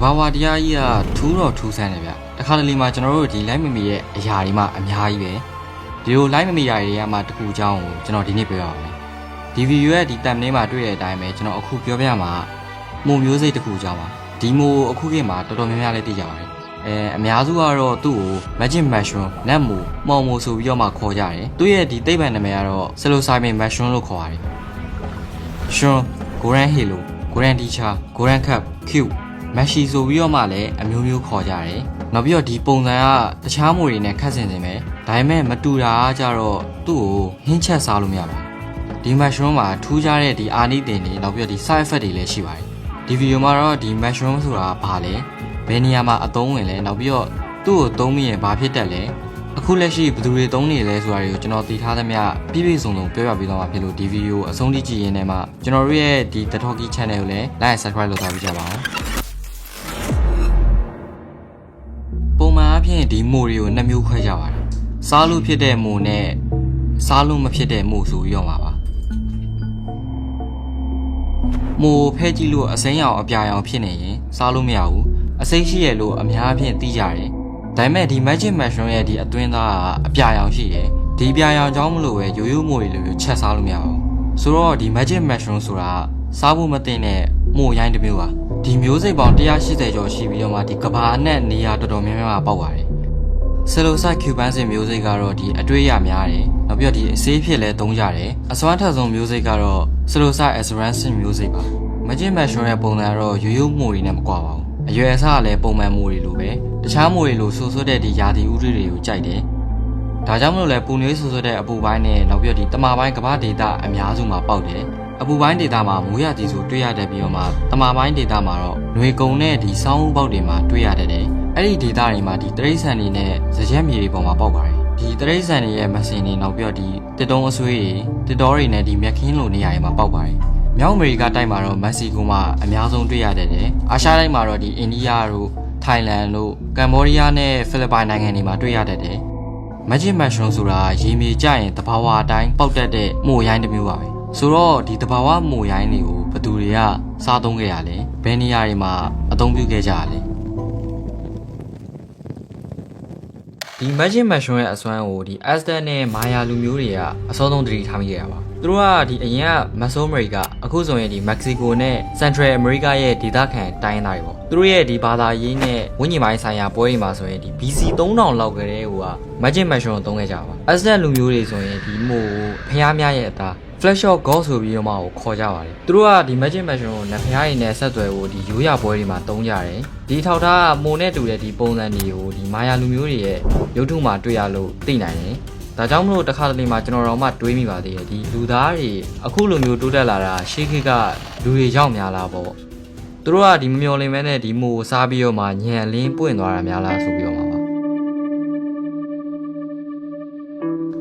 ဘာဝတရားကြီးကထူးတော့ထူးဆန်းတယ်ဗျတခါတလေမှာကျွန်တော်တို့ဒီလိုက်မမီရဲ့အရာတွေမှအများကြီးပဲဒီလိုလိုက်မမီရာတွေကမှတခုအကြောင်းကိုကျွန်တော်ဒီနေ့ပြောရအောင်ဒီဗီဒီယိုရဲ့ဒီတမ်လေးမှာတွေ့တဲ့အတိုင်းပဲကျွန်တော်အခုပြောပြမှာမို့မျိုးစိတ်တခုအကြောင်းပါဒီမို့အခုခေတ်မှာတော်တော်များများလေးသိကြပါတယ်အများစုကတော့သူ့ကို Magic Mushroom နတ်မို့မှောင်မို့ဆိုပြီးတော့မှခေါ်ကြတယ်သူ့ရဲ့ဒီသိပ္ပံနာမည်ကတော့ Psilocybin Mushroom လို့ခေါ်ရတယ်Shroom Golden Halo Golden Teacher Golden Cup Cube မက်ရှီဆိုပြီးတော့မှလည်းအမျိုးမျိုးခေါ်ကြတယ်။နောက်ပြီးတော့ဒီပုံစံကတခြားမိုတွေနဲ့ခက်ဆင်နေမယ်။ဒါပေမဲ့မတူတာကကြတော့သူ့ကိုဟင်းချက်စားလို့မရပါဘူး။ဒီမက်ရှရုံးမှာထူးခြားတဲ့ဒီအာနိသင်တွေနောက်ပြီးတော့ဒီ side effect တွေလည်းရှိပါတယ်။ဒီဗီဒီယိုမှာတော့ဒီမက်ရှရုံးဆိုတာဘာလဲ။ဘယ်နေရာမှာအသုံးဝင်လဲနောက်ပြီးတော့သူ့ကိုသုံးပြီးရင်ဘာဖြစ်တတ်လဲ။အခုလက်ရှိဘယ်သူတွေသုံးနေလဲဆိုတာတွေကိုကျွန်တော်သိထားသမျှပြည့်ပြည့်စုံစုံပြောပြပေးသွားမှာဖြစ်လို့ဒီဗီဒီယိုအဆုံးထိကြည့်ရင်းနဲ့မှကျွန်တော်တို့ရဲ့ဒီ The Talkie Channel ကိုလည်း like and subscribe လုပ်ထားပေးကြပါဦး။ပုံမှန်အဖြစ်ဒီမိုတွေကိုနှစ်မျိုးခွဲကြပါတယ်။စားလို့ဖြစ်တဲ့မိုနဲ့စားလို့မဖြစ်တဲ့မိုဆိုပြီးတော့မှာပါ။မိုဖဲကြည့်လို့အစိမ်းရောင်အပြာရောင်ဖြစ်နေရင်စားလို့မရဘူး။အစိမ်းရှိရလို့အများအပြားသိကြတယ်။ဒါပေမဲ့ဒီ Magic Mushroom ရဲ့ဒီအတွင်းသားကအပြာရောင်ရှိတယ်။ဒီပြာရောင်ကြောင့်မလို့ပဲရိုးရိုးမိုတွေလိုမျိုးချက်စားလို့မရဘူး။ဆိုတော့ဒီ Magic Mushroom ဆိုတာစားဖို့မသင့်တဲ့မိုရိုင်းတစ်မျိုးပါ။ဒီမျိုးစိတ်ပေါင်း180ကျော်ရှိပြီးတော့မှဒီကဘာအနက်နေရာတော်တော်များများမှာပေါက်ပါတယ်။ Psilocybin Cubansin မျိုးစိတ်ကတော့ဒီအတွေ့အကြုံများတယ်။နောက်ပြီးတော့ဒီအဆေးဖြစ်လဲသုံးကြတယ်။အစွမ်းထက်ဆုံးမျိုးစိတ်ကတော့ Psilocybin Azarensis မျိုးစိတ်ပါ။ Magic Mushroom ရဲ့ပုံစံကတော့ရိုးရိုးမိုတွေနဲ့မကွာပါဘူး။အရွယ်အစားကလည်းပုံမှန်မိုတွေလိုပဲ။တခြားမိုတွေလိုဆူဆွတ်တဲ့ဒီရာသီဥတုတွေကိုကြိုက်တယ်။ဒါကြောင့်မလို့လဲပူနွေးဆူဆွတ်တဲ့အပူပိုင်းနဲ့နောက်ပြီးတော့ဒီတမာပိုင်းကဘာဒေတာအများစုမှာပေါက်တယ်။အပူပိုင်းဒေတာမှာမိုးရသည်ဆိုတွေ့ရတဲ့ပြီးတော့မှတမာပိုင်းဒေတာမှာတော့ຫນွေကုံနဲ့ဒီစောင်းဥပေါက်တွေမှာတွေ့ရတဲ့အဲ့ဒီဒေတာတွေမှာဒီတရိတ်ဆန်တွေနဲ့ဇရက်မြေတွေပေါ်မှာပေါက်ပါတယ်ဒီတရိတ်ဆန်တွေရဲ့မစင်တွေနောက်ပြီးတော့ဒီတစ်တုံးအဆွေးတွေတစ်တော်တွေနဲ့ဒီမြက်ခင်းလိုနေရာတွေမှာပေါက်ပါတယ်မြောက်အမေရိကတိုက်မှာတော့မက္ကဆီကိုမှာအများဆုံးတွေ့ရတဲ့အာရှတိုက်မှာတော့ဒီအိန္ဒိယတို့ထိုင်းလန်တို့ကမ္ဘောဒီးယားနဲ့ဖိလစ်ပိုင်နိုင်ငံတွေမှာတွေ့ရတဲ့ Magic Mushroom ဆိုတာရေမြေကျရင်တဘာဝအတိုင်းပေါက်တတ်တဲ့မိုရိုင်းတစ်မျိုးပါပဲဆိုတော့ဒီတဘာဝမိုရိုင်းတွေကိုဘယ်သူတွေကစားသုံးခဲ့ရလဲဘယ်နေရာတွေမှာအသုံးပြုခဲ့ကြရလဲဒီ Magic Mushroom ရဲ့အစွမ်းကိုဒီ Aztec နဲ့ Maya လူမျိုးတွေကအစောဆုံးတတိထားမိခဲ့ရပါသူတို့ကဒီအရင်က Mesoamerica အခုဆိုရင်ဒီ Mexico နဲ့ Central America ရဲ့ဒေသခံတိုင်းသားတွေပေါ့သူတို့ရဲ့ဒီဘာသာရေးနဲ့ဝိညာဉ်ပိုင်းဆိုင်ရာပွဲတွေမှာဆိုရင်ဒီ BC 3000လောက်ကလေးဟိုက Magic Mushroom ကိုသုံးခဲ့ကြပါ Aztec လူမျိုးတွေဆိုရင်ဒီမို့ဖျားများရဲ့အသားFlash of God ဆိုပြီးတော့မှခေါ်ကြပါတယ်သူတို့ကဒီ Magic Mushroom ကိုနတ်ဖျားရည်နဲ့ဆက်သွယ်ဖို့ဒီရိုးရပွဲတွေမှာသုံးကြတယ်ဒီထောက်ထားမိုနဲ့တူတဲ့ဒီပုံစံတွေကိုဒီမာယာလူမျိုးတွေရဲ့ရုပ်ထုမှာတွေ့ရလို့သိနိုင်တယ်ဒါကြောင့်မလို့တခါတလေမှာကျွန်တော်တို့မှတွေးမိပါသေးတယ်ဒီလူသားတွေအခုလိုမျိုးတိုးတက်လာတာရှေးခေတ်ကလူတွေရောက်များလားပေါ့သူတို့ကဒီမမျော်လင့်မဲနဲ့ဒီမိုကိုစားပြီးတော့မှညံလင်းပွင့်သွားတာများလားဆိုပြီးတော့မှာပါ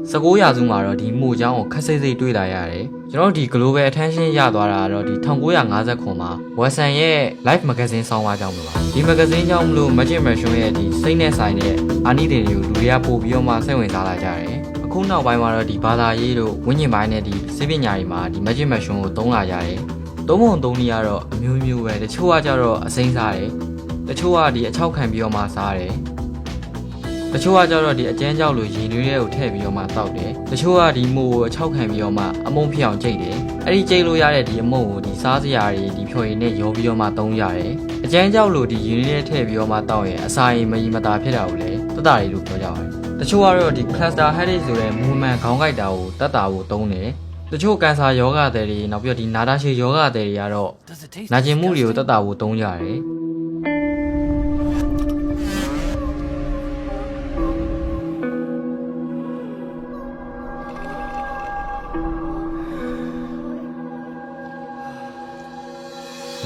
19ရာစုမှာတော့ဒီမိုချောင်းကိုခက်စိတ်စိတ်တွေးလာရတယ်ကျွန်တော်ဒီ global attention ရသွားတာတော့ဒီ1959မှာ Watson ရဲ့ Life Magazine ဆောင်းပါးကြောင့်လို့ပါဒီ magazine ကြောင့်မလို့ Magic Mushroom ရဲ့ဒီစိတ်နဲ့ဆိုင်တဲ့အာနိသင်တွေကိုလူတွေကပို့ပြီးတော့မှစိတ်ဝင်စားလာကြတယ်အခုနောက်ပိုင်းမှာတော့ဒီဘာသာရေးတို့ဝိညာဉ်ပိုင်းနဲ့ဒီစိတ်ပညာတွေမှာဒီ Magic Mushroom ကိုသုံးလာကြတယ်သုံးပုံသုံးနည်းကတော့အမျိုးမျိုးပဲတချို့ကကြတော့အစိမ်းစားတယ်တချို့ကဒီအချောက်ခံပြီးတော့မှစားတယ်တချို့ကကြတော့ဒီအကျန်းကြောက်လို့ရေနွေးတွေကိုထည့်ပြီးတော့မှတောက်တယ်တချို့ကဒီမို့ကိုအချောက်ခံပြီးတော့မှအမုံဖြစ်အောင်ကြိတ်တယ်အဲ့ဒီကြိတ်လို့ရတဲ့ဒီအမုံကိုဒီစားစရာတွေဒီဖြော်ရည်နဲ့ရောပြီးတော့မှသုံးရတယ်အကျန်းကြောက်လို့ဒီရေနွေးတွေထည့်ပြီးတော့မှတောက်ရင်အစာရင်မကြီးမသာဖြစ်တာကိုလည်းတတရီလို့ပြောကြပါတယ်တချို့ကတော့ဒီ cluster headache ဆိုတဲ့မူမှန်ခေါင်းကိုက်တာကိုတတ်တာကိုသုံးတယ်တချို့ကန်ဆာယောဂတွေတွေနောက်ပြီးတော့ဒီနာတာရှည်ယောဂတွေကတော့နာကျင်မှုတွေကိုတတ်တာကိုသုံးကြတယ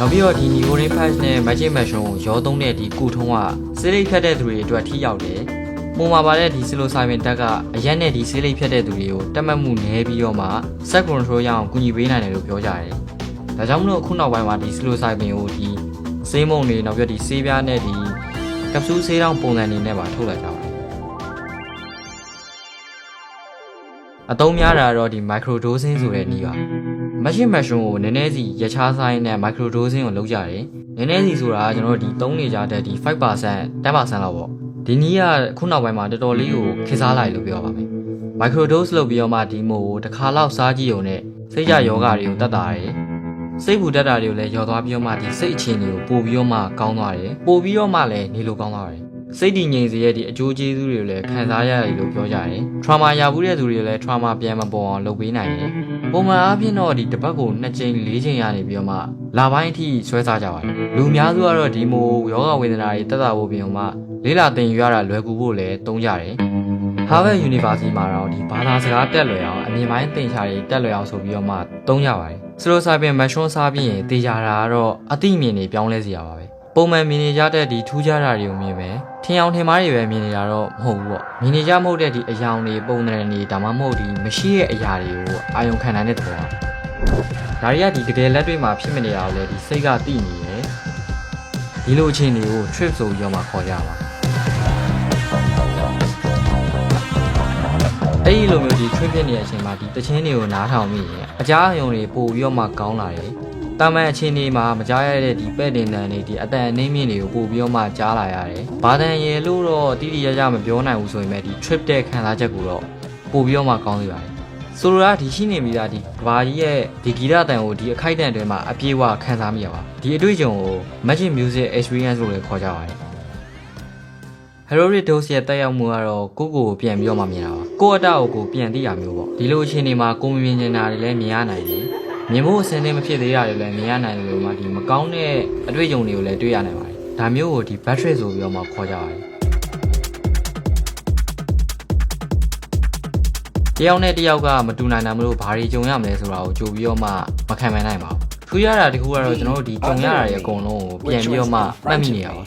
်နောက်ပြီးတော့ဒီ Neurotic Patch နဲ့ Magic Mushroom ကိုရောသုံးတဲ့ဒီကုထုံးကဆေးလိပ်ဖြတ်တဲ့သူတွေအတွက်ထိရောက်တယ်။ပုံမှာပါတဲ့ဒီ Psilocybin တက်ကအရက်နဲ့ဒီဆေးလိပ်ဖြတ်တဲ့သူတွေကိုတက်မှတ်မှုနည်းပြီးတော့မှ Set Control ရအောင်ကူညီပေးနိုင်တယ်လို့ပြောကြတယ်။ဒါကြောင့်မလို့အခုနောက်ပိုင်းမှာဒီ Psilocybin ကိုဒီဆေးမုံတွေနောက်ပြီးတော့ဒီဆေးပြားနဲ့ဒီကပ်ဆူးဆေးတောင်ပုံစံတွေနဲ့ပါထုတ်လာကြပါတယ်။အသုံးများတာတော့ဒီ Microdosing ဆိုတဲ့နည်းပါ။ Magic Mushroom ကိုနည်းနည်းစီရချားဆိုင်နဲ့ Microdosing ကိုလုပ်ကြတယ်။န ည်းနည်းစီဆိုတာကျွန်တော်တို့ဒီ3နေကြတဲ့ဒီ5% 10% လောက်ပေါ့ဒီနည်းကခုနောက်ပိုင်းမှာတော်တော်လေးကိုခေစားလိုက်လို့ပြောပါမယ် microdose လုပ်ပြီးတော့မှဒီမို့ကိုတစ်ခါလောက်စားကြည့်ုံနဲ့စိတ်ကြယောဂတွေကိုတတ်တာတယ်စိတ်ဘူးတက်တာတွေကိုလည်းယောသွားပြီးတော့မှဒီစိတ်အခြေအနေကိုပို့ပြီးတော့မှကောင်းသွားတယ်ပို့ပြီးတော့မှလည်းနေလို့ကောင်းသွားတယ်စိတ်တည်ငြိမ်စေရဲ့ဒီအကျိုးကျေးဇူးတွေကိုလည်းခံစားရတယ်လို့ပြောကြတယ် trauma ရဘူးတဲ့သူတွေလည်း trauma ပြန်မပေါ်အောင်လုပ်ပေးနိုင်တယ်ပုံမှန်အားဖြင့်တော့ဒီတစ်ပတ်ကို2ကြိမ်4ကြိမ်ရနေပြီးတော့မှလပိုင်းအထိဆွဲစားကြပါတယ်လူအများစုကတော့ဒီမိုယောဂဝေဒနာတွေတက်တာဖို့ပြီးတော့မှလေးလာသင်ယူရတာလွယ်ကူဖို့လည်းသုံးကြတယ် Harvard University မှာတော့ဒီဘာသာစကားတက်လွယ်အောင်အမြင်ပိုင်းသင်ချာတွေတက်လွယ်အောင်ဆိုပြီးတော့မှသုံးကြပါတယ်စလိုဆိုင်ပင်မရှွန်းစားပြီးရင်တေချာတာကတော့အသိမြင်တွေပြောင်းလဲစေရပါပဲပုံမှန်မြင်နေကြတဲ့ဒီထူးခြားတာတွေကိုမြင်မယ်ထင်အောင်ထင်မှားတွေပဲမြင်နေတာတော့မဟုတ်ဘူးပေါ့မြင်နေကြမဟုတ်တဲ့ဒီအယောင်တွေပုံသဏ္ဍာန်တွေဒါမှမဟုတ်ဒီမရှိတဲ့အရာတွေကိုအာရုံခံနိုင်တဲ့သဘောပါဒါတွေကဒီတကယ်လက်တွေ့မှာဖြစ်မနေတာကိုလည်းဒီစိတ်ကသိနေတယ်ဒီလိုအခြေအနေကို trip ဆိုပြီးတော့မှခေါ်ကြပါအဲ့ဒီလိုမျိုးဒီ trip ဖြစ်နေတဲ့အချိန်မှာဒီတခြင်းတွေကိုနားထောင်မိရင်အကြားအယုံတွေပို့ပြီးတော့မှကောင်းလာတယ်တာမန်အခြေအနေမှာမကြားရတဲ့ဒီပဲ့တင်တန်တွေဒီအတန်အနှင်းမြင့်တွေကိုပို့ပြီးတော့မှကြားလာရတယ်။ဘာတန်ရဲလို့တော့တိတိကျကျမပြောနိုင်ဘူးဆိုရင်လည်းဒီ trip တဲ့ခံစားချက်ကိုတော့ပို့ပြီးတော့မှကောင်းစေပါတယ်။ဆိုလိုတာဒီရှိနေပြီးသားဒီကဘာကြီးရဲ့ဒီဂီတတန်ကိုဒီအခိုက်တန်တွေမှာအပြည့်အဝခံစားမိရပါ။ဒီအတွေ့အကြုံကို Magic Music Experience လို့လည်းခေါ်ကြပါတယ်။ Heroic Dose ရဲ့တက်ရောက်မှုကတော့ကိုယ့်ကိုယ်ပြန်ပြီးတော့မှမြင်တာပါ။ကိုယ့်အတအကိုပြန်သိရမျိုးပေါ့။ဒီလိုအခြေအနေမှာကိုမမြင်နေတာတွေလည်းမြင်ရနိုင်တယ်။မြင်ဖို့အစင်းနဲ့မဖြစ်သေးတာတွေလည်းမြင်ရနိုင်တယ်လို့မှဒီမကောင်းတဲ့အတွေ့အကြုံတွေကိုလည်းတွေ့ရနိုင်ပါတယ်။ဒါမျိုးကိုဒီ battery ဆိုပြီးတော့မှခေါ်ကြပါတယ်။တယောက်နဲ့တယောက်ကမတူနိုင်တာမလို့ဘာတွေကြုံရမလဲဆိုတာကိုကြိုပြီးတော့မှမခံနိုင်ပါဘူး။ထူးရတာတခုကတော့ကျွန်တော်တို့ဒီကြုံရတာတွေအကုန်လုံးကိုပြန်ပြီးတော့မှမှတ်မိနေရပါ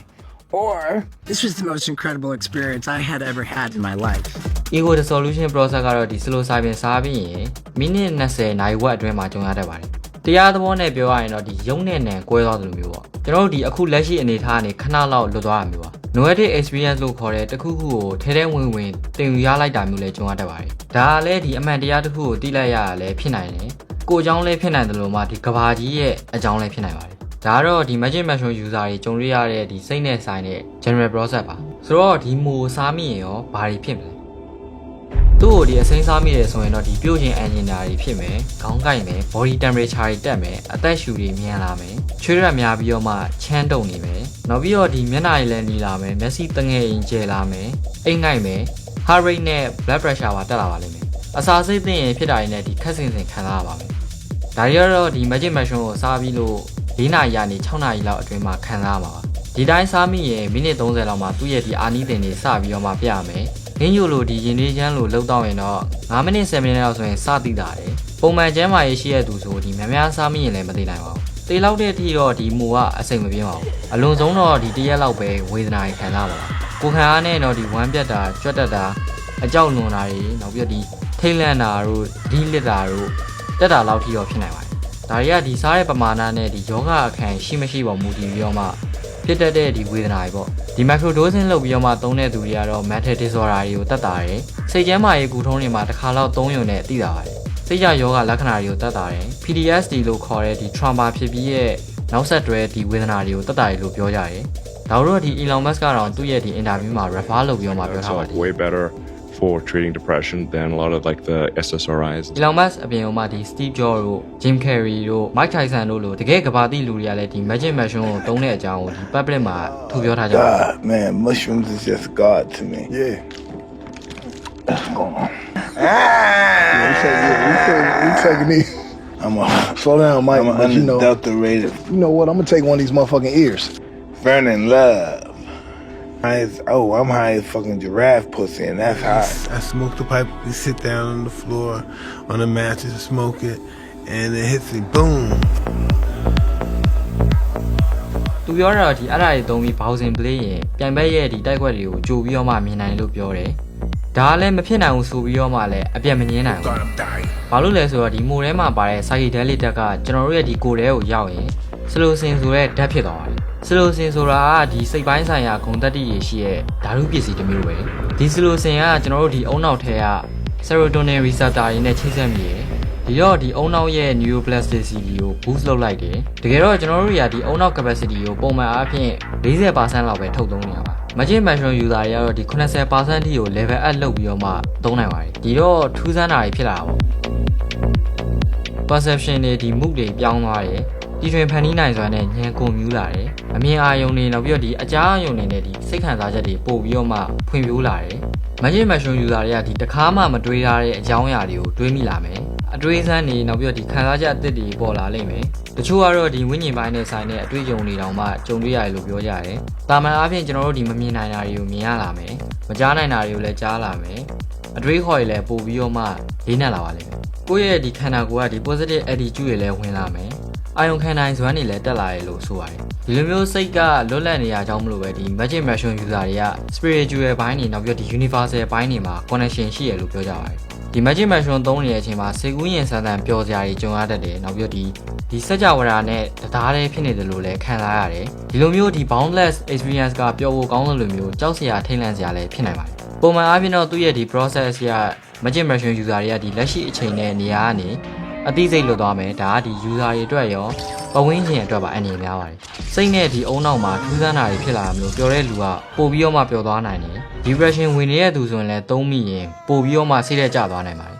Or this was the most incredible experience I had ever had in my life. Ego dissolution process ကတော့ဒီ slow cycling စားပြီးရင်မိနစ်20နာရီဝက်အတွင်းမှာကြုံရတတ်ပါတယ်။တရားသဘောနဲ့ပြောရရင်တော့ဒီရုံနဲ့နံကွဲသွားသလိုမျိုးပေါ့။ကျွန်တော်တို့ဒီအခုလက်ရှိအနေထားကနေခဏလောက်လွတ်သွားတာမျိုးပါ။ Noetic experience လို့ခေါ်တဲ့တစ်ခုခုကိုထဲထဲဝင်ဝင်သင်ယူရလိုက်တာမျိုးလည်းကြုံရတတ်ပါတယ်။ဒါကလည်းဒီအမှန်တရားတစ်ခုကိုသိလိုက်ရတာလည်းဖြစ်နိုင်တယ်။ကိုယ်အကြောင်းလည်းဖြစ်နိုင်တယ်လို့မှဒီကဘာကြီးရဲ့အကြောင်းလည်းဖြစ်နိုင်ပါတယ်။ဒါကတော့ဒီ Magic Mushroom user တွေကြုံရတဲ့ဒီစိတ်နဲ့ဆိုင်တဲ့ general process ပါဆိုတော့ဒီမိုစားမိရင်ရောဘာတွေဖြစ်မလဲသူ့ကိုဒီအစိမ်းစားမိတယ်ဆိုရင်တော့ဒီပြုတ်ခြင်းအန်ဂျင်နာတွေဖြစ်မယ်ခေါင်းကိုက်မယ် body temperature တွေတက်မယ်အသက်ရှူတွေမြန်လာမယ်ချွေးရက်များပြီးတော့မှချမ်းတုံနေမယ်နောက်ပြီးတော့ဒီမျက်နှာတွေလည်းနီလာမယ်မျက်စိတငယ်ရင်ကျယ်လာမယ်အိတ်ငိုက်မယ် heart rate နဲ့ blood pressure ပါတက်လာပါလိမ့်မယ်အစာစိတ်သိရင်ဖြစ်တာတွေနဲ့ဒီခက်စင်စင်ခံစားရပါမယ်ဒါတွေကတော့ဒီ Magic Mushroom ကိုစားပြီးလို့4နာရီကနေ6နာရီလောက်အတွင်းမှာခံစားရမှာပါဒီတိုင်းစားမိရင်မိနစ်30လောက်မှာသူ့ရဲ့ဒီအာနီးတင်တွေစပြီးတော့မှပြရမယ်ငင်းညိုလိုဒီရင်သွေးချမ်းလိုလှုပ်တော့ရင်တော့9မိနစ်10မိနစ်လောက်ဆိုရင်စသိတာတယ်ပုံမှန်ကျန်းမာရေးရှိတဲ့သူဆိုဒီများများစားမိရင်လည်းမသိနိုင်ပါဘူးတေလောက်တဲ့အထိတော့ဒီမူကအစိမ်မပြင်းပါဘူးအလွန်ဆုံးတော့ဒီတရက်လောက်ပဲဝေဒနာတွေခံစားပါလားကိုခံအားနဲ့တော့ဒီဝမ်းပြတ်တာကြွက်တက်တာအကြောက်လွန်တာတွေနောက်ပြီးတော့ဒီထိတ်လန့်တာတို့ဒီလစ်တာတို့တက်တာလောက်ထိတော့ဖြစ်နိုင်ပါတယ်ဒါတွေကဒီစားတဲ့ပမာဏနဲ့ဒီယောဂအခန်းရှိမရှိပေါ်မူတည်ပြီးတော့မှဖြစ်တတ်တဲ့ဒီဝေဒနာတွေပေါ့ဒီ microdosing လုပ်ပြီးတော့မှသုံးတဲ့သူတွေကတော့ mental disorder တွေကိုတတ်တာတယ်စိတ်ကျန်းမာရေးကူထုံးတွေမှာတစ်ခါလောက်သုံးရုံနဲ့သိတာပါတယ်စိတ်ကြယောဂလက္ခဏာတွေကိုတတ်တာတယ် PTSD လို့ခေါ်တဲ့ဒီ trauma ဖြစ်ပြီးရဲ့နောက်ဆက်တွဲဒီဝေဒနာတွေကိုတတ်တာတယ်လို့ပြောကြတယ်ဒါတို့ဒီ Elon Musk ကတော့သူ့ရဲ့ဒီ interview မှာ refer လုပ်ပြီးတော့မှပြောထားပါတယ် way better for treating depression than a lot of like the SSRIs. Elon Musk အပြင်ကမှဒီ Steve Jobs တို့ Jim Carrey တို့ Mike Tyson တို့လိုတကယ်ကဘာတိလူတွေကလည်းဒီ Magic Mushroom ကိုသုံးတဲ့အကြောင်းကိုဒီ public မှာထုတ်ပြောထားကြတယ် God, man, mushrooms is just God to me. Yeah. What's going on? We taking these. I'm a slow down, Mike. I'm unadulterated. You know what? I'm gonna take one of these motherfucking ears. Burning love. I'm high as fucking giraffe pussy, and that's high. I smoke the pipe. We sit down on the floor, on the mattress, and smoke it, and it hits me, boom. သူပြောတာဒီအဲ့ဒါတွေသုံးပြီး browsing play ရင်ပြိုင်ဘက်ရဲ့ဒီတိုက်ခွက်တွေကိုကြိုပြီးတော့မှမြင်နိုင်လို့ပြောတယ်ဒါကလည်းမဖြစ်နိုင်ဘူးဆိုပြီးတော့မှလည်းအပြတ်မငင်းနိုင်ဘူးဘာလို့လဲဆိုတော့ဒီမိုထဲမှာပါတဲ့ psychedelic ဓာတ်ကကျွန်တော်တို့ရဲ့ဒီကိုယ်ထဲကိုရောက်ရင်စလိုစင်ဆိုတဲ့ဓာတ်ဖြစ်သွားတယ်စလိုစင်ဆိုတာကဒီစိတ်ပိုင်းဆိုင်ရာဂုဏ်သတ္တိရရှိရဲ့ဓာတုပစ္စည်းတစ်မျိုးပဲဒီစလိုစင်ကကျွန်တော်တို့ဒီအုံနောက်ထဲက serotonin receptor တွေနဲ့ချိတ်ဆက်မိရယ် ဒီတော့ဒီအုံနောက်ရဲ့ neuroplasticity ကို boost လုပ်လိုက်တယ်တကယ်တော့ကျွန်တော်တို့တွေကဒီအုံနောက် capacity ကိုပုံမှန်အားဖြင့် 40% လောက်ပဲထုတ်သုံးနေရပါ Magic Mushroom user တွေကတော့ဒီ 80% ထိကို level up လုပ်ပြီးတော့မှသုံးနိုင်ပါတယ်ဒီတော့ထူးဆန်းတာတွေဖြစ်လာတာပေါ့ perception တွေဒီ mood တွေပြောင်းသွားတယ်ဒီတွင်ဖန်တီးနိုင်စွာနဲ့ဉာဏ်ကုန်မြူးလာတယ်အမြင်အာရုံတွေနောက်ပြီးတော့ဒီအကြားအာရုံတွေနဲ့ဒီစိတ်ခံစားချက်တွေပို့ပြီးတော့မှဖွံ့ဖြိုးလာတယ် Magic Mushroom user တွေကဒီတခါမှမတွေးထားတဲ့အကြောင်းအရာတွေကိုတွေးမိလာမယ်အတွေးစမ်းနေနောက်ပြီးတော့ဒီခံစားချက်အသစ်တွေပေါ်လာလိမ့်မယ်တချို့ကတော့ဒီဝိညာဉ်ပိုင်းနဲ့ဆိုင်တဲ့အတွေ့အကြုံတွေတောင်မှကြုံတွေ့ရတယ်လို့ပြောကြတယ်တာမန်အားဖြင့်ကျွန်တော်တို့ဒီမမြင်နိုင်တာတွေကိုမြင်ရလာမယ်မကြားနိုင်တာတွေကိုလည်းကြားလာမယ်အတွေးခေါ်တွေလည်းပို့ပြီးတော့မှလေးနက်လာပါလိမ့်မယ်ကိုယ့်ရဲ့ဒီခန္ဓာကိုယ်ကဒီ positive attitude တွေလည်းဝင်လာမယ်အာယုံခံနိုင်စွမ်းတွေလည်းတက်လာရလို့ဆိုရတယ်ဒီလိုမျိုးစိတ်ကလွတ်လပ်နေရကြောင်းမလို့ပဲဒီ Magic Mushroom user တွေက spiritual ဘိုင်းတွေနောက်ပြီးတော့ဒီ universal ဘိုင်းတွေမှာ connection ရှိရလို့ပြောကြပါတယ်ဒီ Magic Mushroom သုံးနေတဲ့အချိန်မှာစေကူးရင်ဆန်းဆန်းပျော်စရာတွေကြုံရတတ်တယ်နောက်ပြီးတော့ဒီစัจ java နဲ့တရားတွေဖြစ်နေတယ်လို့လည်းခံစားရတယ်ဒီလိုမျိုးဒီ boundless experience ကပျော်ဖို့ကောင်းတဲ့လိုမျိုးကြောက်စရာထိတ်လန့်စရာလည်းဖြစ်နိုင်ပါတယ်ပုံမှန်အားဖြင့်တော့သူ့ရဲ့ဒီ process က Magic Mushroom user တွေကဒီလက်ရှိအချိန်နဲ့နေရာကနေအသိစိတ်လွတ်သွားမယ်ဒါကဒီ user တွေအတွက်ရောပဝင်းချင်းအတွက်ပါအနေများပါတယ်စိတ်နဲ့ဒီအုံနောက်မှာထူးဆန်းတာတွေဖြစ်လာမလို့ပျော်တဲ့လူကပို့ပြီးတော့မှပျော်သွားနိုင်တယ် depression ဝင်နေတဲ့သူဆိုရင်လည်းသုံးမိရင်ပို့ပြီးတော့မှစိတ်သက်ကျသွားနိုင်ပါတယ်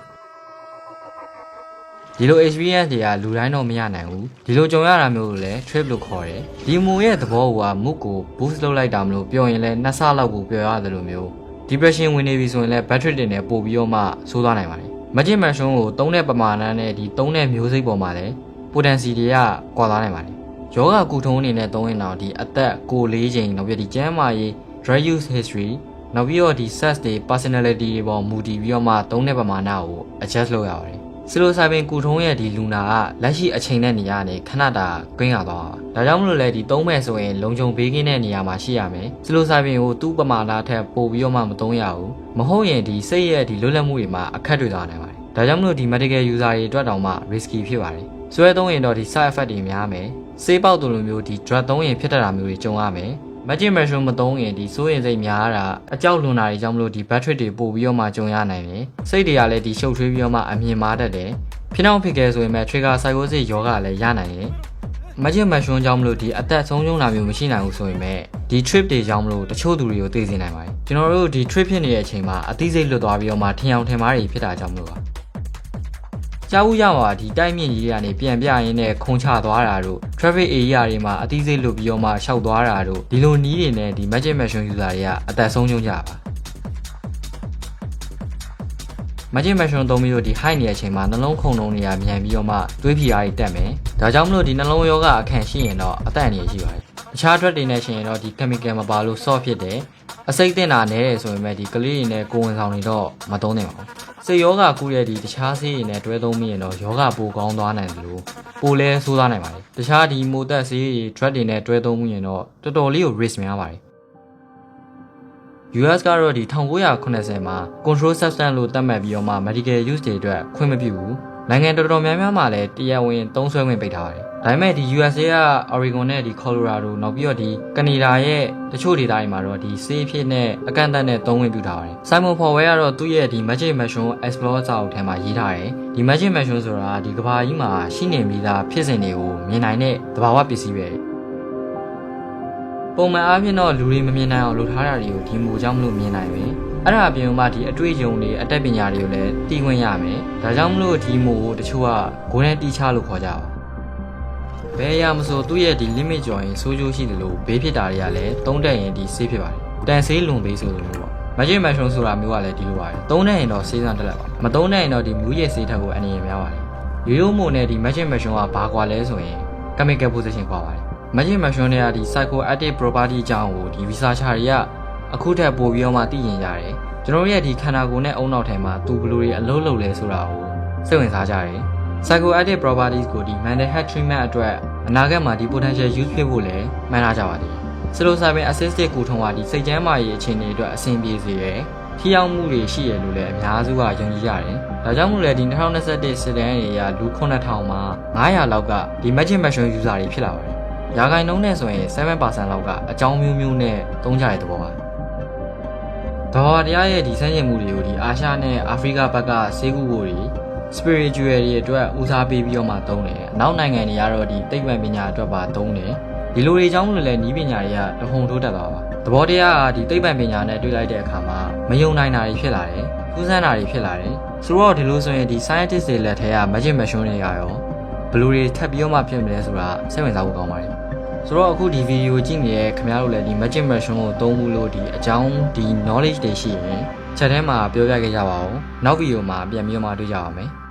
ဒီလို experience တွေကလူတိုင်းတော့မရနိုင်ဘူးဒီလိုကြုံရတာမျိုးကိုလည်း trip လို့ခေါ်တယ်ဒီမူရဲ့သဘောက mood ကို boost လုပ်လိုက်တာမလို့ပျော်ရင်လည်းနှစ်ဆလောက်ကိုပျော်ရတယ်လို့မျိုး depression ဝင်နေပြီဆိုရင်လည်း battery တွေနဲ့ပို့ပြီးတော့မှဆိုးသွားနိုင်ပါတယ်Magic Mushroom ကိုသုံးတဲ့ပမာဏနဲ့ဒီသုံးတဲ့မျိုးစိတ်ပေါ်မှာလည်း potency တွေကကွာသွားနိုင်ပါတယ်။ယောဂကုထုံးအနေနဲ့သုံးရင်တော့ဒီအသက်ကို၄ချိန်နောက်ပြီးဒီကျန်းမာရေး drug use history နောက်ပြီးတော့ဒီ sex တွေ personality တွေပေါ်မူတည်ပြီးတော့မှသုံးတဲ့ပမာဏကို adjust လုပ်ရပါတယ်။ psilocybin ကုထုံးရဲ့ဒီလူနာကလက်ရှိအချိန်နဲ့နေရာနဲ့ခဏတာကွင်းရသွားတာ။ဒါကြောင့်မလို့လဲဒီသုံးမဲ့ဆိုရင်လုံခြုံဘေးကင်းတဲ့နေရာမှာရှိရမယ်။ psilocybin ကိုသူ့ပမာဏထက်ပိုပြီးတော့မှမသုံးရဘူး။မဟုတ်ရင်ဒီစိတ်ရဲ့ဒီလွတ်လပ်မှုတွေမှာအခက်တွေ့သွားနိုင်ပါတယ်။ဒါကြောင့်မလို့ဒီ medical user တွေအတွက်တောင်မှ risky ဖြစ်ပါတယ်။ဆွဲသုံးရင်တော့ဒီ side effect တွေများမယ်။ဆေးပေါက်တို့လိုမျိုးဒီ drug သုံးရင်ဖြစ်တတ်တာမျိုးတွေကြုံရမယ်။ Magic Mushroom မသုံးရင်ဒီစိုးရင်စိတ်များတာအကြောက်လွန်တာတွေကြောင့်မလို့ဒီ battery တွေပို့ပြီးတော့မှကြုံရနိုင်တယ်။စိတ်တွေကလည်းဒီရှုပ်ထွေးပြီးတော့မှအမြင်မာတတ်တယ်။ဖြစ်နှောင်းဖြစ်ခဲ့ဆိုရင်မဲ့ trigger psychosis ယောဂလည်းရနိုင်တယ်။ Magic Mushroom ကြောင့်မလို့ဒီအသက်ဆုံးရှုံးတာမျိုးမရှိနိုင်ဘူးဆိုရင်မဲ့ဒီ trip တွေကြောင့်မလို့တချို့သူတွေကိုသိစေနိုင်ပါတယ်။ကျွန်တော်တို့ဒီ trip ဖြစ်နေတဲ့အချိန်မှာအသိစိတ်လွတ်သွားပြီးတော့မှထင်အောင်ထင်မှားတွေဖြစ်တာကြောင့်မလို့ပါ။ကြားဦးရမှာဒီတိုက်မြင့်ကြီးတွေကနေပြန်ပြရင်းနဲ့ခုံချသွားတာတို့ traffic area တွေမှာအသိစိတ်လွတ်ပြီးတော့မှရှောက်သွားတာတို့ဒီလိုနီးတွေနဲ့ဒီ Magic Mushroom user တွေကအသက်ဆုံးရှုံးကြပါ။ Magic Mushroom သုံးပြီးတော့ဒီ high နေတဲ့အချိန်မှာနှလုံးခုန်လုံးတွေကမြန်ပြီးတော့မှသွေးဖြီအားတွေတက်မယ်။ဒါကြောင့်မလို့ဒီနှလုံးရောဂါအခန့်ရှိရင်တော့အသက်အန္တရာယ်ရှိပါတယ်။အခြား drug တွေနဲ့ရှင်ရင်တော့ဒီ chemical မပါလို့ soft ဖြစ်တယ်။အစိတ်တင်တာနဲတယ်ဆိုရင်မဲ့ဒီကလေးတွေနဲ့ကိုယ်ဝန်ဆောင်တွေတော့မသုံးသင့်ပါဘူး။စိတ်ယောဂကုတဲ့ဒီတခြားဆေးတွေနဲ့တွဲသုံးမိရင်တော့ယောဂပိုကောင်းသွားနိုင်တယ်လို့ပိုလဲဆိုးသွားနိုင်ပါတယ်။တခြားဒီမိုသက်ဆေးတွေ drug တွေနဲ့တွဲသုံးမိရင်တော့တော်တော်လေးကို risk များပါတယ်။ US ကတော့ဒီ1980မှာ control substance လို့သတ်မှတ်ပြီးတော့မှ medical use တွေအတွက်ခွင့်မပြုဘူး။နိုင်ငံတော်တော်များများမှာလည်းတရားဝင်သုံးစွဲခွင့်ပိတ်ထားပါတယ်။ဒါပေမဲ့ဒီ USA က Oregon နဲ့ဒီ Colorado နောက်ပြီးတော့ဒီကနေဒါရဲ့တချို့ဒေသတွေမှာတော့ဒီဆေးဖြစ်နဲ့အကန့်အသတ်နဲ့သုံးခွင့်ပြုထားပါတယ်။ Simon Powell ကတော့သူ့ရဲ့ဒီ Magic Mushroom Explore စာအုပ်ထဲမှာရေးထားတယ်။ဒီ Magic Mushroom ဆိုတာဒီကမ္ဘာကြီးမှာရှိနေပြီးသားဖြစ်စဉ်တွေကိုမြင်နိုင်တဲ့သဘာဝပစ္စည်းပဲ။ပုံမှန်အားဖြင့်တော့လူတွေမမြင်နိုင်အောင်လုပ်ထားတာတွေကိုဒီမူကြောင့်မလို့မြင်နိုင်မယ်။အဲ့ဒါအပြင်မှာဒီအတွေ့အကြုံတွေအတတ်ပညာတွေကိုလည်းသိခွင့်ရမယ်။ဒါကြောင့်မလို့ဒီမူကိုတချို့က golden teacher လို့ခေါ်ကြပါ။ဘယ်အရာမဆိုသူ့ရဲ့ဒီ limit ကျော်ရင်ဆိုးကျိုးရှိတယ်လို့ဘေးဖြစ်တာတွေကလည်းသုံးတက်ရင်ဒီဆေးဖြစ်ပါတယ်။တန်ဆေးလွန်ဘေးဆိုလိုမျိုးပေါ့။ Magic Mushroom ဆိုတာမျိုးကလည်းဒီလိုပါတယ်။သုံးတက်ရင်တော့ဆေးစမ်းတက်လက်ပါ။မသုံးတက်ရင်တော့ဒီမူရဲ့ဆေးထက်ကိုအနေရများပါတယ်။ရိုးရိုးမို့နဲ့ဒီ Magic Mushroom ကဘာကွာလဲဆိုရင် chemical position ကွာပါတယ်။ Magic Mushroom တွေကဒီ psychoactive property အကြောင်းကိုဒီ researcher တွေကအခုထက်ပိုပြီးတော့မှသိရင်ရတယ်။ကျွန်တော်ရဲ့ဒီခန္ဓာကိုယ်နဲ့အုံနောက်ထဲမှာသူဘယ်လိုတွေအလုပ်လုပ်လဲဆိုတာကိုစိတ်ဝင်စားကြတယ်။ psychoactive properties ကိုဒီ mental health treatment အတွက်အနာဂတ်မှာဒီ potential use ဖြစ်ဖို့လည်းမှန်းထားကြပါတယ်။ psilocybin assisted ကူထုံးကဒီစိတ်ကျန်းမာရေးအခြေအနေအတွက်အဆင်ပြေစေတယ်။ထိရောက်မှုတွေရှိရလို့လည်းအများစုကယုံကြည်ကြတယ်။ဒါကြောင့်မို့လဲဒီ2021စစ်တမ်းတွေကလူ9000မှာ900လောက်ကဒီ Magic Mushroom user တွေဖြစ်လာပါတယ်။ရာခိုင်နှုန်းနဲ့ဆိုရင်7% လောက်ကအကြောင်းမျိုးမျိုးနဲ့သုံးကြတဲ့သဘောပါ။ဒေါ်တရားရဲ့ဒီစမ်းချင်မှုတွေကိုဒီအာရှနဲ့အာဖရိကဘက်ကဆေးကုဖို့တွေ spiritual တွေအတွက်ဦးစားပေးပြီးတော့မှသုံးတယ်။နောက်နိုင်ငံတွေကတော့ဒီသိပ္ပံပညာအတွက်ပါသုံးတယ်။ဒီလိုတွေအကြောင်းလို့လည်းနည်းပညာတွေကတဟုန်ထိုးတက်သွားပါ။သဘောတရားကဒီသိပ္ပံပညာနဲ့တွေ့လိုက်တဲ့အခါမှာမယုံနိုင်တာတွေဖြစ်လာတယ်။စူးစမ်းတာတွေဖြစ်လာတယ်။ဆိုတော့ဒီလိုဆိုရင်ဒီ scientist တွေလက်ထဲက magic mushroom တွေကရောဘယ်လိုတွေထပ်ပြီးတော့မှဖြစ်မလဲဆိုတာစိတ်ဝင်စားဖို့ကောင်းပါတယ်။ဆိုတော့အခုဒီဗီဒီယိုကြည့်နေတဲ့ခင်ဗျားတို့လည်းဒီ magic mushroom ကိုသုံးဖို့လို့ဒီအကြောင်းဒီ knowledge တွေရှိရင်ချက်ထဲမှာပြောပြခဲ့ကြပါဦး။နောက်ဗီဒီယိုမှာပြန်ပြီးတော့မှတွေ့ကြပါမယ်။